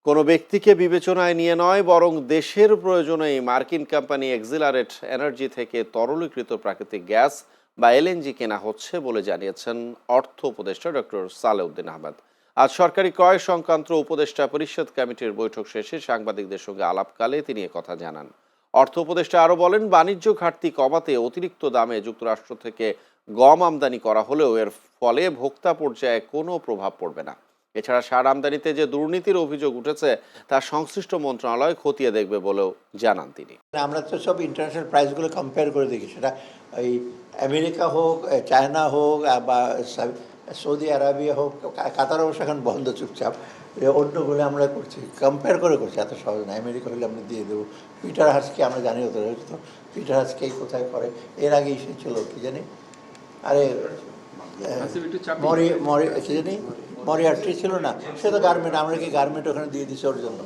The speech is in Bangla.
কোনো ব্যক্তিকে বিবেচনায় নিয়ে নয়, বরং দেশের প্রয়োজনেই মার্কিন কোম্পানি এক্সিলারেট এনার্জি থেকে তরলীকৃত প্রাকৃতিক গ্যাস বা এলএনজি কেনা হচ্ছে বলে জানিয়েছেন অর্থ উপদেষ্টা ডক্টর সালেউদ্দিন আহমেদ। আজ সরকারি ক্রয় সংক্রান্ত উপদেষ্টা পরিষদ কমিটির বৈঠক শেষে সাংবাদিকদের সঙ্গে আলাপকালে তিনি কথা জানান। অর্থ উপদেষ্টা আরও বলেন, বাণিজ্য ঘাটতি কমাতে অতিরিক্ত দামে যুক্তরাষ্ট্র থেকে গম আমদানি করা হলেও এর ফলে ভোক্তা পর্যায়ে কোনো প্রভাব পড়বে না। এছাড়া সার আমদানিতে যে দুর্নীতির অভিযোগ উঠেছে তা সংশ্লিষ্ট মন্ত্রণালয় খতিয়ে দেখবে বলেও জানান তিনি। আমরা তো সব ইন্টারন্যাশনাল প্রাইসগুলো কম্পেয়ার করে দেখি, সেটা ওই আমেরিকা হোক, চায়না হোক, বা সৌদি আরবিয়া হোক, কাতার অবশ্য এখন বন্ধ চুপচাপ, অন্যগুলো আমরা করছি, কম্পেয়ার করে করছি, এত সহজ না। আমেরিকা হলে আমরা দিয়ে দেবো। পিটার হাসকে আমরা জানি হতো, পিটার হাসকেই কোথায় করে, এর আগে সে ছিল কি জানি, আরে কি জানি মরিয়ার্টি ছিল না, সে তো গার্মেন্ট, আমরা কি গার্মেন্ট ওখানে দিয়ে দিচ্ছে ওর জন্য।